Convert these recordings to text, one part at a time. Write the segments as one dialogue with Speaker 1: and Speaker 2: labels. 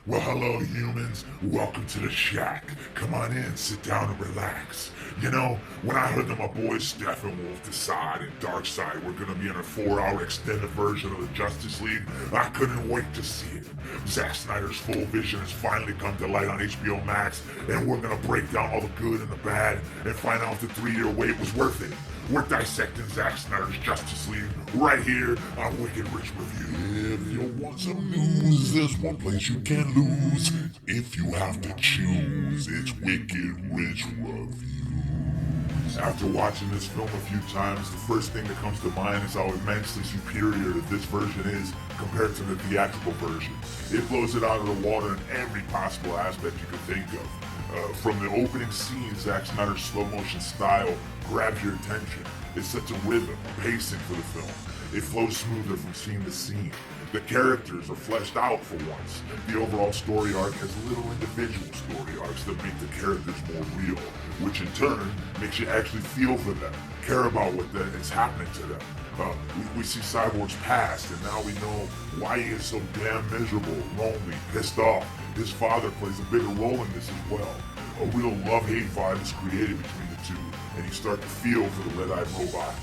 Speaker 1: Well, hello, humans. Welcome to the shack. Come on in, sit down and relax. You know, when I heard that my boys Steppenwolf, Decide, and Darkseid were gonna be in a 4-hour extended version of the Justice League, I couldn't wait to see it. Zack Snyder's full vision has finally come to light on HBOMAX, and we're gonna break down all the good and the bad and find out if the 3-year wait was worth it. We're dissecting Zack Snyder's Justice League right here on WickedRich Review. If you want some news, there's one place you can't lose. If you have to choose, it's WickedRich Review. After watching this film a few times, the first thing that comes to mind is how immensely superior this version is compared to the theatrical version. It blows it out of the water in every possible aspect you could think of. From the opening scene, Zack Snyder's slow motion style grabs your attention. It sets a rhythm, a pacing for the film. It flows smoother from scene to scene. The characters are fleshed out for once. The overall story arc has little individual story arcs that make the characters more real, which in turn makes you actually feel for them, care about what is happening to them. We see Cyborg's past, and now we know why he is so damn miserable, lonely, pissed off. His father plays a bigger role in this as well. A real love-hate vibe is created between the two, and you start to feel for the red-eyed robot.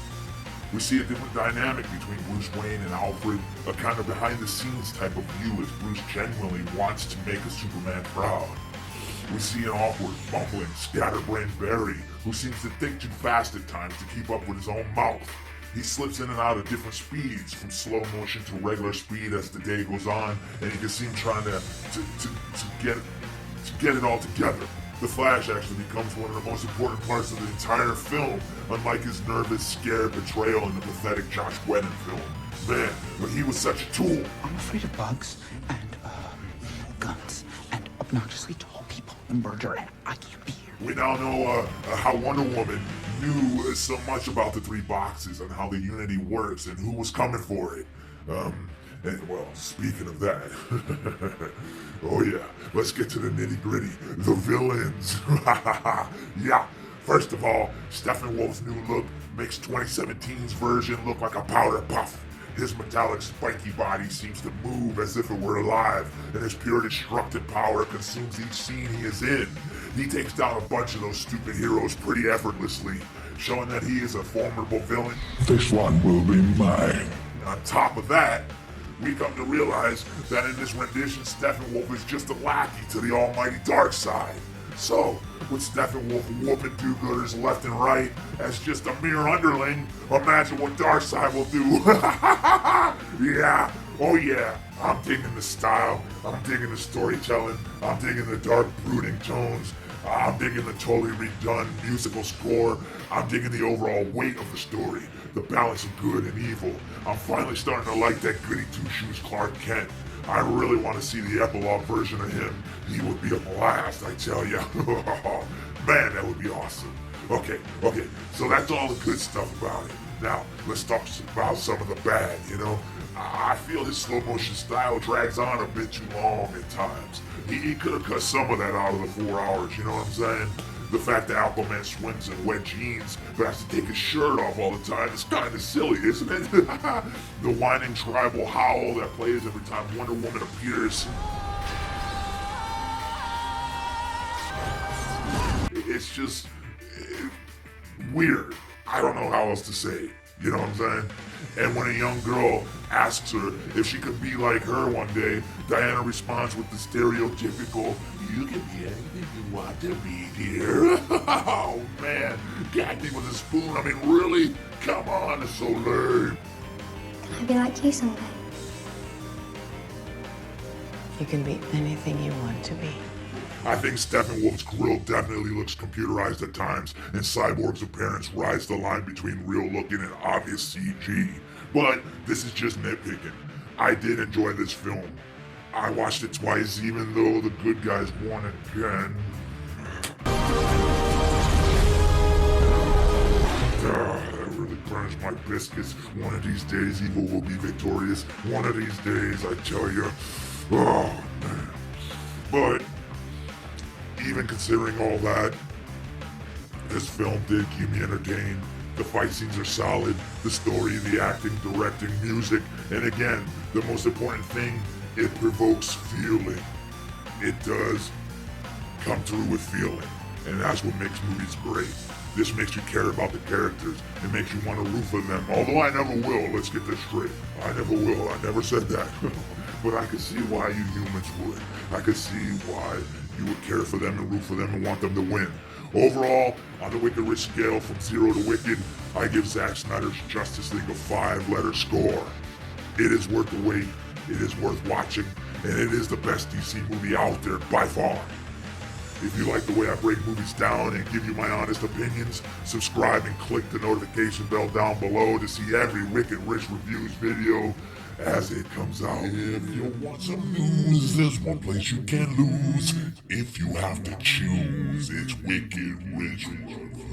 Speaker 1: We see a different dynamic between Bruce Wayne and Alfred, a kind of behind-the-scenes type of view as Bruce genuinely wants to make a Superman proud. We see an awkward, bumbling, scatterbrained Barry who seems to think too fast at times to keep up with his own mouth. He slips in and out of different speeds, from slow motion to regular speed as the day goes on, and you can see him trying to get it all together. The Flash actually becomes one of the most important parts of the entire film, unlike his nervous, scared betrayal in the pathetic Josh Whedon film. Man, but he was such a tool.
Speaker 2: I'm afraid of bugs and guns and obnoxiously tall people and murder, and I can't be here.
Speaker 1: We now know how Wonder Woman knew so much about the 3 boxes and how the Unity works and who was coming for it. And well, speaking of that, oh yeah, let's get to the nitty-gritty. The villains. Yeah, first of all, Steppenwolf's new look makes 2017's version look like a powder puff. His metallic, spiky body seems to move as if it were alive, and his pure destructive power consumes each scene he is in. He takes down a bunch of those stupid heroes pretty effortlessly, showing that he is a formidable villain. This one will be mine. On top of that, we come to realize that in this rendition, Steppenwolf is just a lackey to the almighty Darkseid. So, with Steppenwolf whooping do-gooders left and right as just a mere underling, imagine what Darkseid will do. Yeah, oh yeah, I'm digging the style, I'm digging the storytelling, I'm digging the dark brooding tones, I'm digging the totally redone musical score, I'm digging the overall weight of the story, the balance of good and evil. I'm finally starting to like that goody two-shoes Clark Kent. I really want to see the epilogue version of him. He would be a blast, I tell ya. Man, that would be awesome. Okay, so that's all the good stuff about it. Now, let's talk about some of the bad, you know? I feel his slow motion style drags on a bit too long at times. He could have cut some of that out of the 4 hours, you know what I'm saying? The fact that Aquaman swims in wet jeans but has to take his shirt off all the time is kind of silly, isn't it? The whining tribal howl that plays every time Wonder Woman appears. It's just weird. I don't know how else to say it. You know what I'm saying? And when a young girl asks her if she could be like her one day, Diana responds with the stereotypical, "You can be anything you want to be, dear." Oh man, gag me with a spoon. I mean, really? Come on, it's so lame.
Speaker 3: Can I be like you someday?
Speaker 4: You can be anything you want to be.
Speaker 1: I think Steppenwolf's grill definitely looks computerized at times, and Cyborg's appearance rides the line between real-looking and obvious CG. But this is just nitpicking. I did enjoy this film. I watched it twice, even though the good guys won again. That really burns my biscuits. One of these days, evil will be victorious. One of these days, I tell you. Oh, man. But even considering all that, this film did keep me entertained. The fight scenes are solid, the story, the acting, directing, music, and again, the most important thing, it provokes feeling. it does come through with feeling, and that's what makes movies great. This makes you care about the characters. It makes you want to root for them. Although I never will, let's get this straight. I never will. I never said that. But I could see why you humans would. I could see why you would care for them and root for them and want them to win. Overall, on the WickedRich scale from 0 to Wicked, I give Zack Snyder's Justice League a 5-letter score. It is worth the wait. It is worth watching. And it is the best DC movie out there by far. If you like the way I break movies down and give you my honest opinions, subscribe and click the notification bell down below to see every WickedRich Reviews video as it comes out. If you want some news, there's one place you can't lose. If you have to choose, it's WickedRich Reviews.